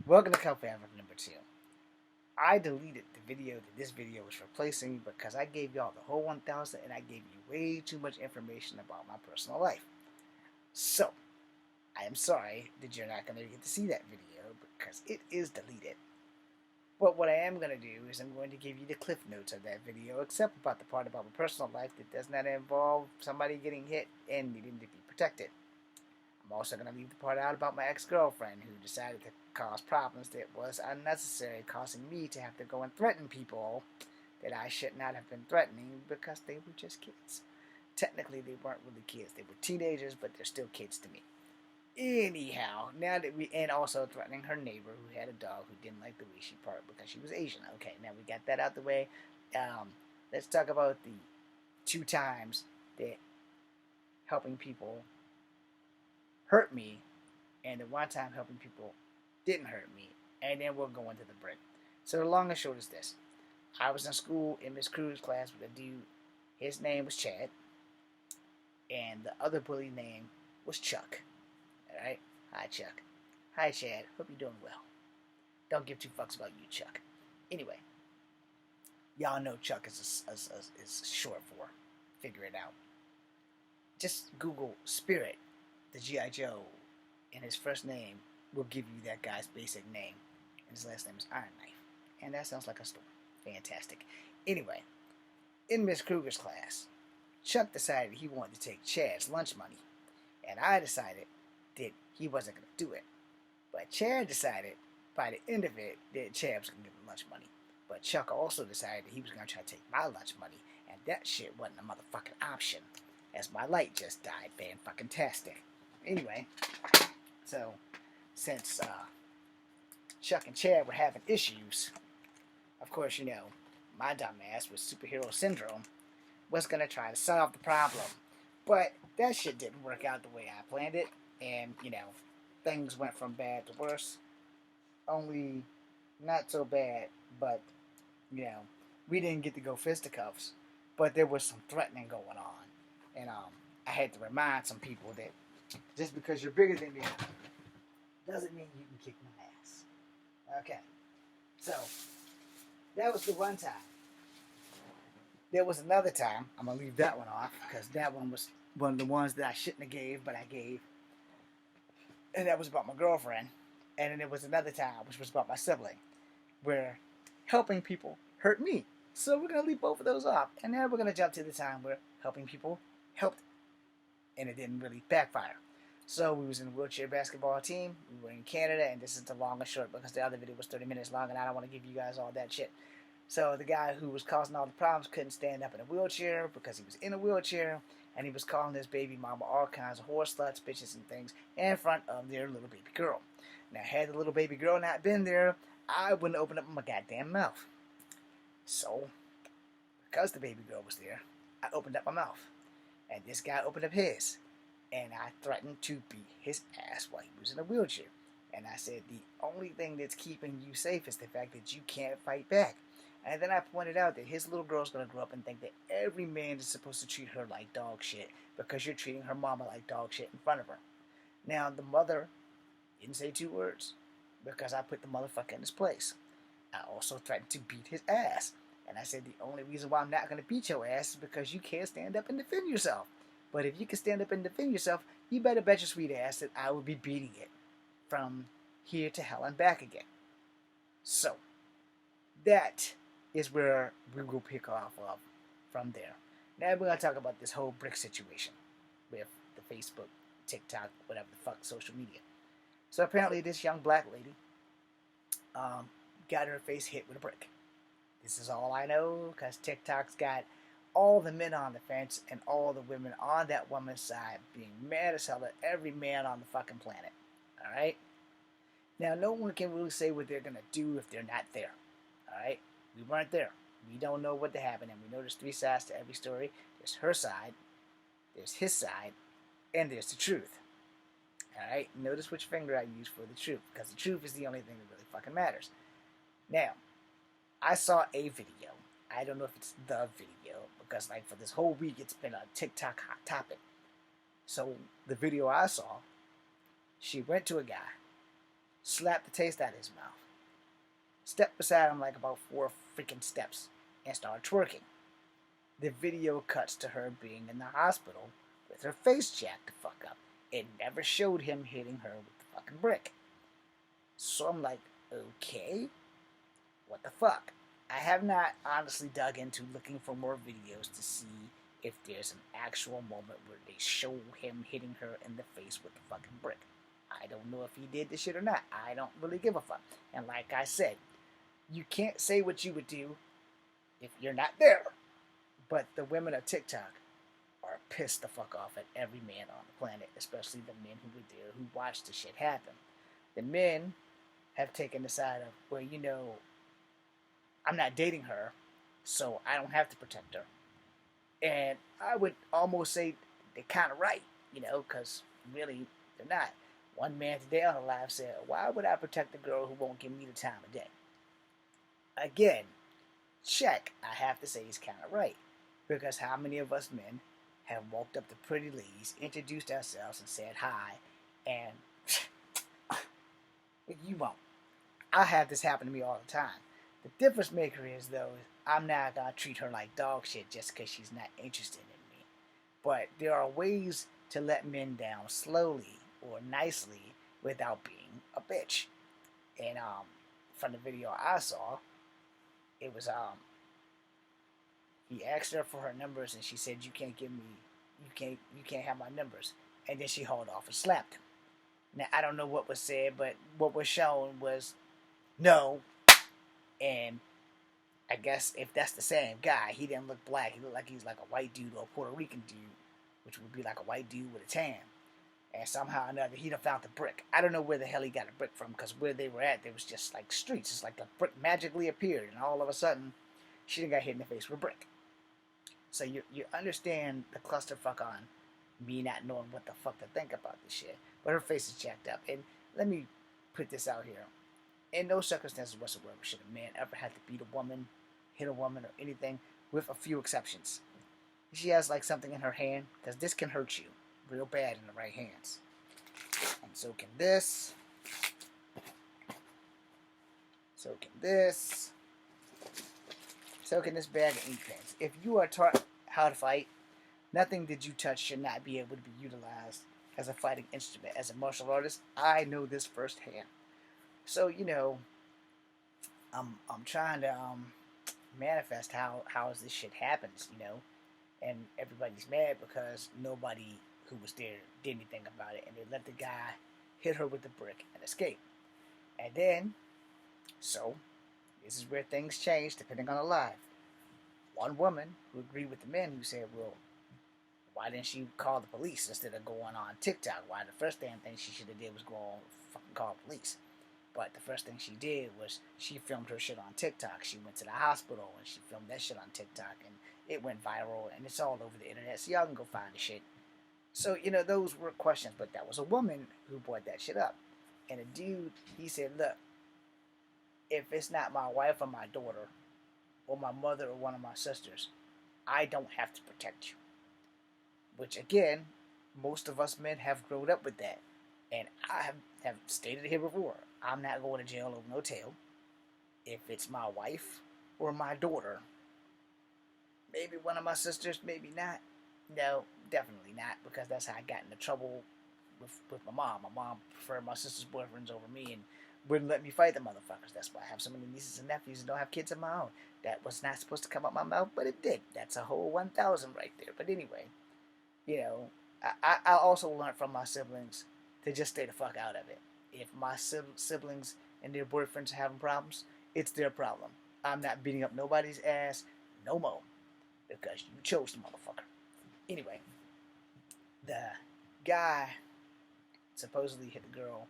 Welcome to Cup Fabric number 2. I deleted the video that this video was replacing because I gave y'all the whole 1000 and I gave you way too much information about my personal life. So, I am sorry that you're not going to get to see that video because it is deleted. But what I am going to do is I'm going to give you the cliff notes of that video, except about the part about my personal life that does not involve somebody getting hit and needing to be protected. I'm also going to leave the part out about my ex-girlfriend who decided to cause problems that was unnecessary, causing me to have to go and threaten people that I should not have been threatening because they were just kids. Technically, they weren't really kids. They were teenagers, but they're still kids to me. Anyhow, and also threatening her neighbor who had a dog who didn't like the way she parked because she was Asian. Okay, now we got that out the way. Let's talk about the 2 times that helping people hurt me, and the 1 time helping people didn't hurt me, and then we'll go into the break. So the long and short is this. I was in school in Miss Cruz's class with a dude. His name was Chad, and the other bully name was Chuck. Alright? Hi, Chuck. Hi, Chad. Hope you're doing well. Don't give 2 fucks about you, Chuck. Anyway, y'all know Chuck is short for. Figure it out. Just Google Spirit, the G.I. Joe, and his first name will give you that guy's basic name. And his last name is Iron Knife. And that sounds like a story. Fantastic. Anyway, in Miss Kruger's class, Chuck decided he wanted to take Chad's lunch money. And I decided that he wasn't going to do it. But Chad decided by the end of it that Chad was going to give him lunch money. But Chuck also decided that he was going to try to take my lunch money. And that shit wasn't a motherfucking option. As my light just died. Fan-fucking-tastic. Anyway, so since Chuck and Chad were having issues, of course, you know, my dumbass with superhero syndrome was going to try to solve the problem. But that shit didn't work out the way I planned it. And, you know, things went from bad to worse. Only not so bad, but, you know, we didn't get to go fisticuffs. But there was some threatening going on. And I had to remind some people that just because you're bigger than me doesn't mean you can kick my ass. Okay. So, that was the 1 time. There was another time. I'm going to leave that one off because that one was one of the ones that I shouldn't have gave, but I gave. And that was about my girlfriend. And then there was another time, which was about my sibling, where helping people hurt me. So we're going to leave both of those off. And now we're going to jump to the time where helping people helped. And it didn't really backfire. So we was in a wheelchair basketball team. We were in Canada, and this is the long and short because the other video was 30 minutes long, and I don't want to give you guys all that shit. So the guy who was causing all the problems couldn't stand up in a wheelchair because he was in a wheelchair, and he was calling his baby mama all kinds of whore sluts, bitches, and things in front of their little baby girl. Now, had the little baby girl not been there, I wouldn't open up my goddamn mouth. So, because the baby girl was there, I opened up my mouth. And this guy opened up his. And I threatened to beat his ass while he was in a wheelchair. And I said, the only thing that's keeping you safe is the fact that you can't fight back. And then I pointed out that his little girl's going to grow up and think that every man is supposed to treat her like dog shit because you're treating her mama like dog shit in front of her. Now, the mother didn't say 2 words because I put the motherfucker in his place. I also threatened to beat his ass. And I said, the only reason why I'm not going to beat your ass is because you can't stand up and defend yourself. But if you can stand up and defend yourself, you better bet your sweet ass that I will be beating it from here to hell and back again. So, that is where we will pick off of from there. Now we're going to talk about this whole Brix situation with the Facebook, TikTok, whatever the fuck, social media. So apparently this young black lady got her face hit with a brick. This is all I know because TikTok's got all the men on the fence and all the women on that woman's side being mad as hell at every man on the fucking planet. Alright? Now, no one can really say what they're going to do if they're not there. Alright? We weren't there. We don't know what happened, and we know there's 3 sides to every story. There's her side, there's his side, and there's the truth. Alright? Notice which finger I use for the truth, because the truth is the only thing that really fucking matters. Now, I saw a video. I don't know if it's the video, because like for this whole week it's been a TikTok hot topic. So the video I saw, she went to a guy, slapped the taste out of his mouth, stepped beside him like about 4 freaking steps, and started twerking. The video cuts to her being in the hospital with her face jacked the fuck up. It never showed him hitting her with the fucking brick. So I'm like, okay, what the fuck? I have not honestly dug into looking for more videos to see if there's an actual moment where they show him hitting her in the face with the fucking brick. I don't know if he did this shit or not. I don't really give a fuck. And like I said, you can't say what you would do if you're not there. But the women of TikTok are pissed the fuck off at every man on the planet, especially the men who were there who watched the shit happen. The men have taken the side of, well, you know, I'm not dating her, so I don't have to protect her. And I would almost say they're kind of right, you know, because really they're not. One man today on the live said, why would I protect a girl who won't give me the time of day? Again, check. I have to say he's kind of right. Because how many of us men have walked up to pretty ladies, introduced ourselves, and said hi, and you won't. I have this happen to me all the time. The difference maker is, though, I'm not going to treat her like dog shit just because she's not interested in me. But there are ways to let men down slowly or nicely without being a bitch. And from the video I saw, it was he asked her for her numbers and she said, you can't give me, you can't have my numbers. And then she hauled off and slapped him. Now I don't know what was said, but what was shown was no. And I guess if that's the same guy, he didn't look black. He looked like he's like a white dude or a Puerto Rican dude, which would be like a white dude with a tan. And somehow or another, he done found the brick. I don't know where the hell he got a brick from, because where they were at, there was just like streets. It's like the brick magically appeared, and all of a sudden, she done got hit in the face with a brick. So you understand the clusterfuck on me not knowing what the fuck to think about this shit. But her face is jacked up. And let me put this out here. In no circumstances whatsoever should a man ever have to beat a woman, hit a woman, or anything, with a few exceptions. She has like something in her hand, because this can hurt you real bad in the right hands. And so can this. So can this. So can this bag of ink pens. If you are taught how to fight, nothing that you touch should not be able to be utilized as a fighting instrument. As a martial artist, I know this firsthand. So, you know, I'm trying to manifest how this shit happens, you know, and everybody's mad because nobody who was there did anything about it, and they let the guy hit her with the brick and escape. And then, so, this is where things change depending on the live. One woman who agreed with the men who said, well, why didn't she call the police instead of going on TikTok? Why the first damn thing she should have did was go on fucking call police. But the first thing she did was she filmed her shit on TikTok. She went to the hospital and she filmed that shit on TikTok, and it went viral, and it's all over the internet, so y'all can go find the shit. So, you know, those were questions, but that was a woman who brought that shit up. And a dude, he said, look, if it's not my wife or my daughter or my mother or one of my sisters, I don't have to protect you. Which, again, most of us men have grown up with that. And I have stated it here before. I'm not going to jail over no tail. If it's my wife or my daughter, maybe one of my sisters, maybe not. No, definitely not, because that's how I got into trouble with my mom. My mom preferred my sister's boyfriends over me and wouldn't let me fight the motherfuckers. That's why I have so many nieces and nephews and don't have kids of my own. That was not supposed to come out my mouth, but it did. That's a whole 1,000 right there. But anyway, you know, I also learned from my siblings to just stay the fuck out of it. If my siblings and their boyfriends are having problems, it's their problem. I'm not beating up nobody's ass no more, because you chose the motherfucker. Anyway, the guy supposedly hit the girl,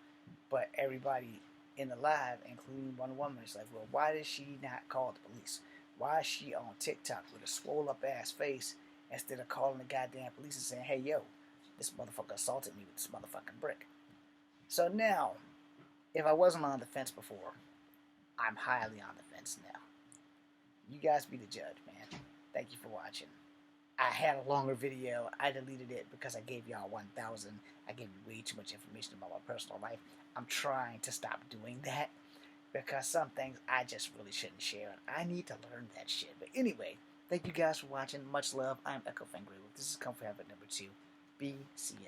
but everybody in the live, including one woman, is like, well, why did she not call the police? Why is she on TikTok with a swole up ass face instead of calling the goddamn police and saying, hey, yo, this motherfucker assaulted me with this motherfucking brick? So now, if I wasn't on the fence before, I'm highly on the fence now. You guys be the judge, man. Thank you for watching. I had a longer video. I deleted it because I gave y'all 1,000. I gave you way too much information about my personal life. I'm trying to stop doing that because some things I just really shouldn't share, and I need to learn that shit. But anyway, thank you guys for watching. Much love. I'm Echo Fangry. This is Comfort Habit number 2. Be see ya.